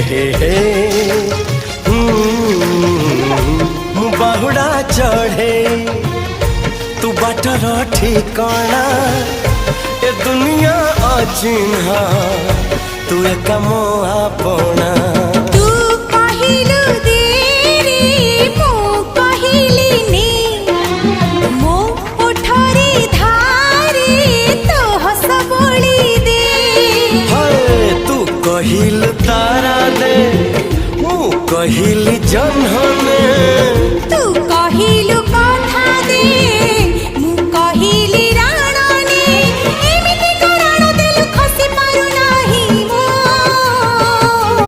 हे मु बाहुड़ा चढ़े तू बाटर ठिकाना ए दुनिया अचिन्हा तू एक मो आपना कहिल तारा दे मु कहिल जन्हने